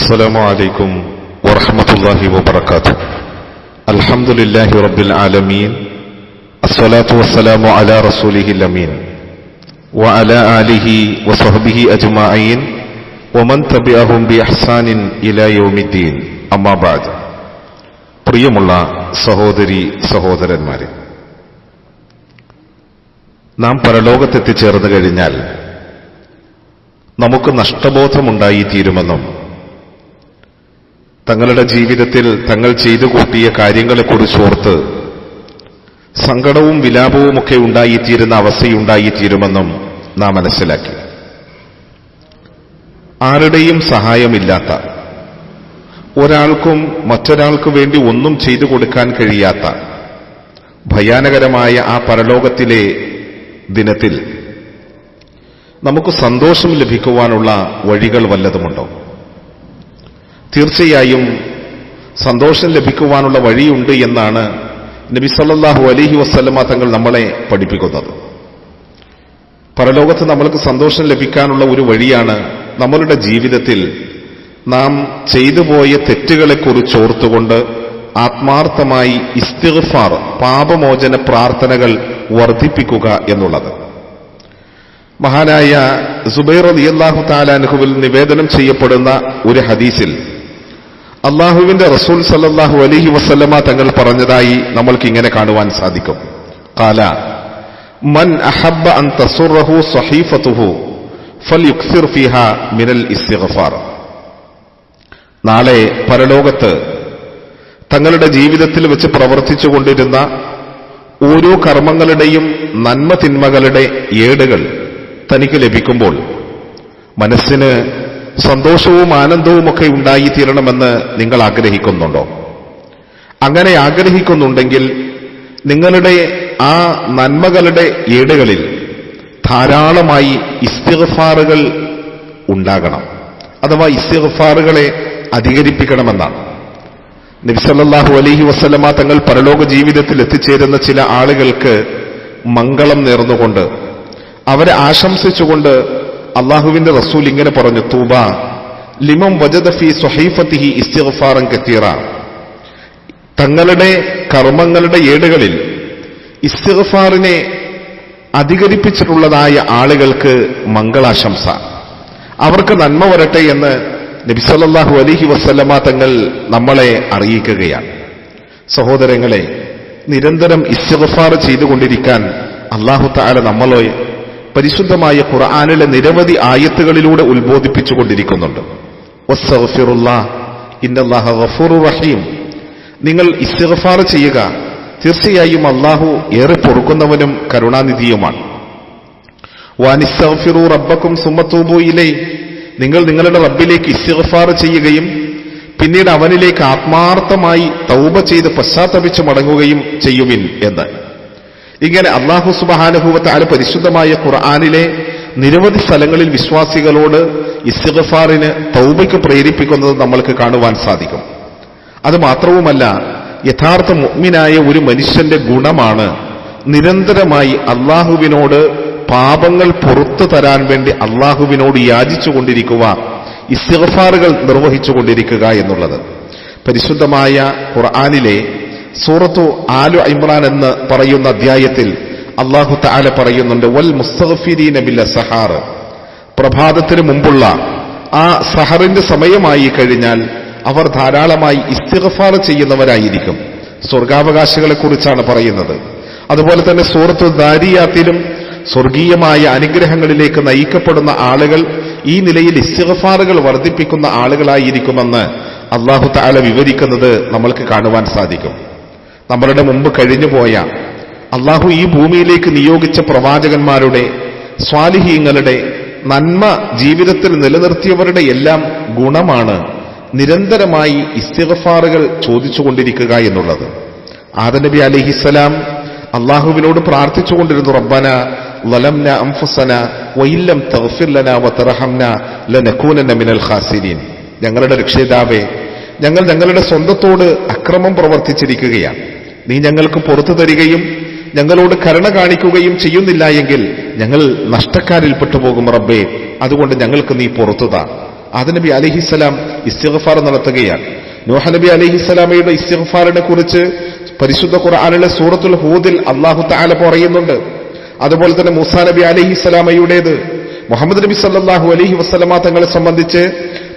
السلام عليكم ورحمة الله وبركاته. الحمد لله رب العالمين، الصلاة والسلام على رسوله الأمين وعلى آله وصحبه أجمعين ومن تبعهم بإحسان إلى يوم الدين. أما بعد. പ്രിയമുള്ള സഹോദരി സഹോദരന്മാരെ, നാം പരലോകത്തെത്തിച്ചേർന്നു കഴിഞ്ഞാൽ നമുക്ക് നഷ്ടബോധമുണ്ടായിത്തീരുമെന്നും തങ്ങളുടെ ജീവിതത്തിൽ തങ്ങൾ ചെയ്തു കൂട്ടിയ കാര്യങ്ങളെക്കുറിച്ചോർത്ത് സങ്കടവും വിലാപവുമൊക്കെ ഉണ്ടായിത്തീരുന്ന അവസ്ഥയുണ്ടായിത്തീരുമെന്നും നാം മനസ്സിലാക്കി. ആരുടെയും സഹായമില്ലാത്ത, ഒരാൾക്കും മറ്റൊരാൾക്ക് വേണ്ടി ഒന്നും ചെയ്തു കൊടുക്കാൻ കഴിയാത്ത ഭയാനകരമായ ആ പരലോകത്തിലെ ദിനത്തിൽ നമുക്ക് സന്തോഷം ലഭിക്കുവാനുള്ള വഴികൾ വല്ലതുമുണ്ടോ? തീർച്ചയായും സന്തോഷം ലഭിക്കുവാനുള്ള വഴിയുണ്ട് എന്നാണ് നബി സല്ലല്ലാഹു അലൈഹി വസല്ലമ തങ്ങൾ നമ്മളെ പഠിപ്പിക്കുന്നത്. പരലോകത്ത് നമ്മൾക്ക് സന്തോഷം ലഭിക്കാനുള്ള ഒരു വഴിയാണ് നമ്മളുടെ ജീവിതത്തിൽ നാം ചെയ്തുപോയ തെറ്റുകളെക്കുറിച്ചോർത്തുകൊണ്ട് ആത്മാർത്ഥമായി ഇസ്തിഗ്ഫാർ, പാപമോചന പ്രാർത്ഥനകൾ വർദ്ധിപ്പിക്കുക എന്നുള്ളത്. മഹാനായ സുബൈർ റളിയല്ലാഹു തആല അൻഹുവിൽ നിവേദനം ചെയ്യപ്പെടുന്ന ഒരു ഹദീസിൽ അല്ലാഹുവിന്റെ റസൂൽ സല്ലല്ലാഹു അലൈഹി വസല്ലമ തങ്ങൾ പറഞ്ഞതായി നമ്മൾക്ക് ഇങ്ങനെ കാണുവാൻ സാധിക്കും. ഖാല മൻ അഹബ്ബ അൻ തസുറഹു സഹീഫതുഹു ഫൽയുക്സിർ ഫീഹാ മിനൽ ഇസ്തിഗ്ഫാർ. നാളെ പരലോകത്ത് തങ്ങളുടെ ജീവിതത്തിൽ വെച്ച് പ്രവർത്തിച്ചുകൊണ്ടിരുന്ന ഓരോ കർമ്മങ്ങളുടെയും നന്മ തിന്മകളുടെ ഏടുകൾ തനിക്ക് ലഭിക്കുമ്പോൾ മനസ്സിന് സന്തോഷവും ആനന്ദവുമൊക്കെ ഉണ്ടായിത്തീരണമെന്ന് നിങ്ങൾ ആഗ്രഹിക്കുന്നുണ്ടോ? അങ്ങനെ ആഗ്രഹിക്കുന്നുണ്ടെങ്കിൽ നിങ്ങളുടെ ആ നന്മകളുടെ ഏടുകളിൽ ധാരാളമായി ഇസ്തിഗ്ഫാറുകൾ ഉണ്ടാകണം, അഥവാ ഇസ്തിഗ്ഫാറുകളെ അധികരിപ്പിക്കണമെന്നാണ്. നബി സല്ലല്ലാഹു അലൈഹി വസല്ലമ തങ്ങൾ പരലോക ജീവിതത്തിൽ എത്തിച്ചേരുന്ന ചില ആളുകൾക്ക് മംഗളം നേർന്നുകൊണ്ട്, അവരെ ആശംസിച്ചുകൊണ്ട് അള്ളാഹുവിന്റെ റസൂൽ ഇങ്ങനെ പറഞ്ഞു: തൂബ ലിമൻ വജദ ഫീ സ്വഹീഫതിഹി ഇസ്തിഗ്ഫാറൻ കതീറ. തങ്ങളുടെ കർമ്മങ്ങളുടെ ഏടുകളിൽ ഇസ്തിഗ്ഫാറിനെ അധികരിപ്പിച്ചിട്ടുള്ളതായ ആളുകൾക്ക് മംഗളാശംസ, അവർക്ക് നന്മ വരട്ടെ എന്ന് നബി സല്ലല്ലാഹു അലൈഹി വസല്ലമ തങ്ങൾ നമ്മളെ അറിയിക്കുകയാണ്. സഹോദരങ്ങളെ, നിരന്തരം ഇസ്തിഗ്ഫാർ ചെയ്തുകൊണ്ടിരിക്കാൻ അല്ലാഹു തആല നമ്മളെ പരിശുദ്ധമായ ഖുർആനിലെ നിരവധി ആയത്തുകളിലൂടെ ഉത്ബോധിപ്പിച്ചുകൊണ്ടിരിക്കുന്നുണ്ട്. വസ്തഗ്ഫിറുല്ലാഹ് ഇന്നല്ലാഹ ഗഫൂറുർ റഹീം. നിങ്ങൾ ഇസ്തിഗ്ഫാർ ചെയ്യുക, തീർച്ചയായും അല്ലാഹു ഏറെ പൊറുക്കുന്നവനും കരുണാനിധിയുമാണ്. വനിസ്തഗ്ഫിറൂ റബ്ബക്കും സുമ്മ തൂബൂ ഇലൈഹി. നിങ്ങൾ നിങ്ങളുടെ റബ്ബിലേക്ക് ഇസ്തിഗ്ഫാർ ചെയ്യുകയും പിന്നീട് അവനിലേക്ക് ആത്മാർത്ഥമായി തൗബ ചെയ്ത് പശ്ചാത്തപിച്ച് മടങ്ങുകയും ചെയ്യുവിൻ എന്ന്. ഇങ്ങനെ അല്ലാഹു സുബ്ഹാനഹു വ തആല പരിശുദ്ധമായ ഖുർആനിലെ നിരവധി സ്ഥലങ്ങളിൽ വിശ്വാസികളോട് ഇസ്തിഗ്ഫാറിന്, തൗബയ്ക്ക് പ്രേരിപ്പിക്കുന്നത് നമ്മൾക്ക് കാണുവാൻ സാധിക്കും. അത് മാത്രവുമല്ല, യഥാർത്ഥ മുഅ്മിനായ ഒരു മനുഷ്യന്റെ ഗുണമാണ് നിരന്തരമായി അല്ലാഹുവിനോട് പാപങ്ങൾ പുറത്തു തരാൻ വേണ്ടി അല്ലാഹുവിനോട് യാചിച്ചുകൊണ്ടിരിക്കുക, ഇസ്തിഗ്ഫാറുകൾ നിർവഹിച്ചുകൊണ്ടിരിക്കുക എന്നുള്ളത്. പരിശുദ്ധമായ ഖുർആനിലെ സൂറത്തു ആലു ഇമ്രാൻ എന്ന് പറയുന്ന അധ്യായത്തിൽ അല്ലാഹു തആല പറയുന്നുണ്ട്: വൽ മുസ്തഗ്ഫിരീന ബിൽ അസ്ഹാർ. പ്രഭാതത്തിന് മുമ്പുള്ള ആ സഹറിന്റെ സമയമായി കഴിഞ്ഞാൽ അവർ ധാരാളമായി ഇസ്തിഗ്ഫാർ ചെയ്യുന്നവരായിരിക്കും. സ്വർഗാവകാശികളെ കുറിച്ചാണ് പറയുന്നത്. അതുപോലെ തന്നെ സൂറത്തു ദാരിയാത്തിലും സ്വർഗീയമായ അനുഗ്രഹങ്ങളിലേക്ക് നയിക്കപ്പെടുന്ന ആളുകൾ ഈ നിലയിൽ ഇസ്തിഗ്ഫാറുകൾ വർദ്ധിപ്പിക്കുന്ന ആളുകളായിരിക്കുമെന്ന് അല്ലാഹു തആല വിവരിക്കുന്നത് നമ്മൾക്ക് കാണുവാൻ സാധിക്കും. നമ്മളുടെ മുമ്പ് കഴിഞ്ഞുപോയ അല്ലാഹു ഈ ഭൂമിയിലേക്ക് നിയോഗിച്ച പ്രവാചകന്മാരുടെ, സ്വാലിഹീങ്ങളുടെ, നന്മ ജീവിതത്തിൽ നിലനിർത്തിയവരുടെ എല്ലാം ഗുണമാണ് നിരന്തരമായി ഇസ്തിഗ്ഫാറുകൾ ചോദിച്ചുകൊണ്ടിരിക്കുക എന്നുള്ളത്. ആദം നബി അലൈഹിസ്സലാം അല്ലാഹുവിനോട് പ്രാർത്ഥിച്ചുകൊണ്ടിരുന്നു: റബ്ബന ളലംന അൻഫുസന വഇല്ലം തഗ്ഫിർ ലനാ വതർഹംനാ ലനകൂനന്ന മിനൽ ഖാസിരീൻ. ഞങ്ങളുടെ രക്ഷിതാവേ, ഞങ്ങൾ ഞങ്ങളുടെ സ്വന്തത്തോട് അക്രമം പ്രവർത്തിച്ചിരിക്കുകയാണ്. നീ ഞങ്ങൾക്ക് പുറത്തു തരികയും ഞങ്ങളോട് കരുണ കാണിക്കുകയും ചെയ്യുന്നില്ല എങ്കിൽ ഞങ്ങൾ നഷ്ടക്കാരിൽപ്പെട്ടു പോകും റബ്ബേ. അതുകൊണ്ട് ഞങ്ങൾക്ക് നീ പുറത്തുതാ. ആദം നബി അലൈഹിസ്സലാം ഇസ്തിഗ്ഫാർ നടത്തുകയാണ്. നൂഹ് നബി അലൈഹിസ്സലാമയുടെ ഇസ്തിഗ്ഫാറിനെ കുറിച്ച് പരിശുദ്ധ ഖുർആനിലെ സൂറത്തുൽ ഹൂദിൽ അല്ലാഹു തആല പറയുന്നുണ്ട്. അതുപോലെ തന്നെ മൂസാ നബി അലൈഹിസ്സലാമയുടേത്, മുഹമ്മദ് നബി സല്ലല്ലാഹു അലൈഹി വസല്ലമ തങ്ങളെ സംബന്ധിച്ച്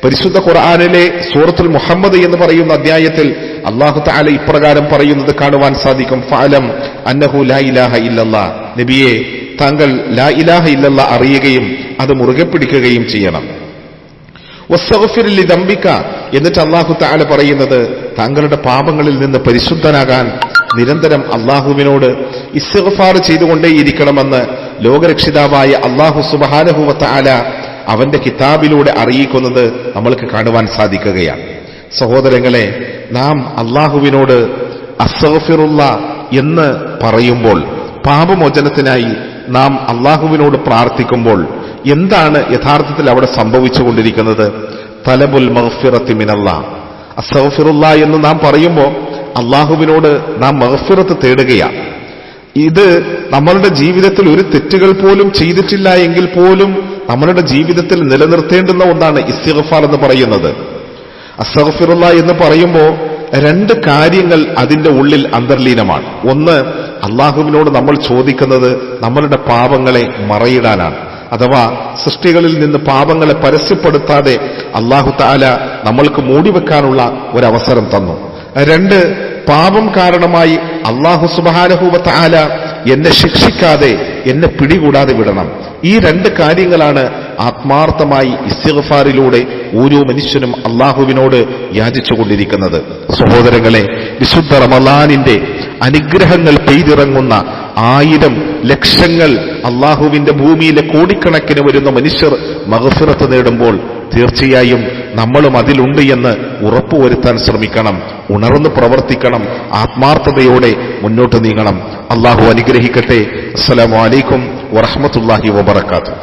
പരിശുദ്ധ ഖുർആനിലെ സൂറത്തുൽ മുഹമ്മദ് എന്ന് പറയുന്ന അധ്യായത്തിൽ അല്ലാഹു തആല ഇപ്രകാരം പറയുന്നത് കാണുവാൻ സാധിക്കും. ഫഅലം അന്നഹു ലാ ഇലാഹ ഇല്ലല്ലാഹ്, നബിയെ താങ്കൾ ലാ ഇലാഹ ഇല്ലല്ലാഹ് അറിയുകയും അത് മുറുകെ പിടിക്കുകയും ചെയ്യണം. വസ്തഗ്ഫിർ ലിദംബിക, എന്നിട്ട് അല്ലാഹു തആല പറയുന്നത് താങ്കളുടെ പാപങ്ങളിൽ നിന്ന് പരിശുദ്ധനാകാൻ നിരന്തരം അല്ലാഹുവിനോട് ഇസ്തിഗ്ഫാർ ചെയ്തുകൊണ്ടേയിരിക്കണമെന്ന് ലോകരക്ഷിതാവായ അല്ലാഹു സുബ്ഹാനഹു വ തആല അവന്റെ കിതാബിലൂടെ അറിയിക്കുന്നത് നമ്മൾക്ക് കാണുവാൻ സാധിക്കുകയാണ്. സഹോദരങ്ങളെ, നാം അല്ലാഹുവിനോട് അസ്തഗ്ഫിറുള്ള എന്ന് പറയുമ്പോൾ, പാപമോചനത്തിനായി നാം അല്ലാഹുവിനോട് പ്രാർത്ഥിക്കുമ്പോൾ എന്താണ് യഥാർത്ഥത്തിൽ അവിടെ സംഭവിച്ചുകൊണ്ടിരിക്കുന്നത്? തലബുൽ മഗ്ഫിറത്തി മിനല്ലാഹ്. അസ്തഗ്ഫിറുള്ള എന്ന് നാം പറയുമ്പോൾ അല്ലാഹുവിനോട് നാം മഗ്ഫിറത്ത് തേടുകയാണ്. ഇത് നമ്മളുടെ ജീവിതത്തിൽ ഒരു തെറ്റുകൾ പോലും ചെയ്തിട്ടില്ല എങ്കിൽ പോലും നമ്മളുടെ ജീവിതത്തിൽ നിലനിർത്തേണ്ടുന്ന ഒന്നാണ് ഇസ്തിഗ്ഫാർ എന്ന് പറയുന്നത്. അസ്തഗ്ഫിറുള്ള എന്ന് പറയുമ്പോൾ രണ്ട് കാര്യങ്ങൾ അതിന്റെ ഉള്ളിൽ അന്തർലീനമാണ്. ഒന്ന്, അല്ലാഹുവിനോട് നമ്മൾ ചോദിക്കുന്നത് നമ്മളുടെ പാപങ്ങളെ മറയിടാനാണ്. അഥവാ സൃഷ്ടികളിൽ നിന്ന് പാപങ്ങളെ പരസ്യപ്പെടുത്താതെ അല്ലാഹു തആല നമ്മൾക്ക് മൂടിവെക്കാനുള്ള ഒരവസരം തന്നു. രണ്ട്, പാപം കാരണമായി അല്ലാഹു സുബ്ഹാനഹു വ തആല എന്നെ ശിക്ഷിക്കാതെ, എന്നെ പിടികൂടാതെ വിടണം. ഈ രണ്ട് കാര്യങ്ങളാണ് ആത്മാർത്ഥമായി ഇസ്തിഗ്ഫാറിലൂടെ ഓരോ മനുഷ്യനും അല്ലാഹുവിനോട് യാചിച്ചുകൊണ്ടിരിക്കുന്നത്. സഹോദരങ്ങളെ, വിശുദ്ധ റമളാനിന്റെ അനുഗ്രഹങ്ങൾ പെയ്തിറങ്ങുന്ന 1000 ലക്ഷങ്ങൾ അല്ലാഹുവിന്റെ ഭൂമിയിലെ കോടിക്കണക്കിന് വരുന്ന മനുഷ്യർ മഗ്ഫിറത്ത് നേടുമ്പോൾ തീർച്ചയായും നമ്മളും അതിലുണ്ട് എന്ന് ഉറപ്പുവരുത്താൻ ശ്രമിക്കണം. ഉണർന്ന് പ്രവർത്തിക്കണം. ആത്മാർത്ഥതയോടെ മുന്നോട്ട് നീങ്ങണം. അല്ലാഹു അനുഗ്രഹിക്കട്ടെ. അസ്സലാമു അലൈക്കും വറഹ്മത്തുള്ളാഹി വബറകാതുഹു.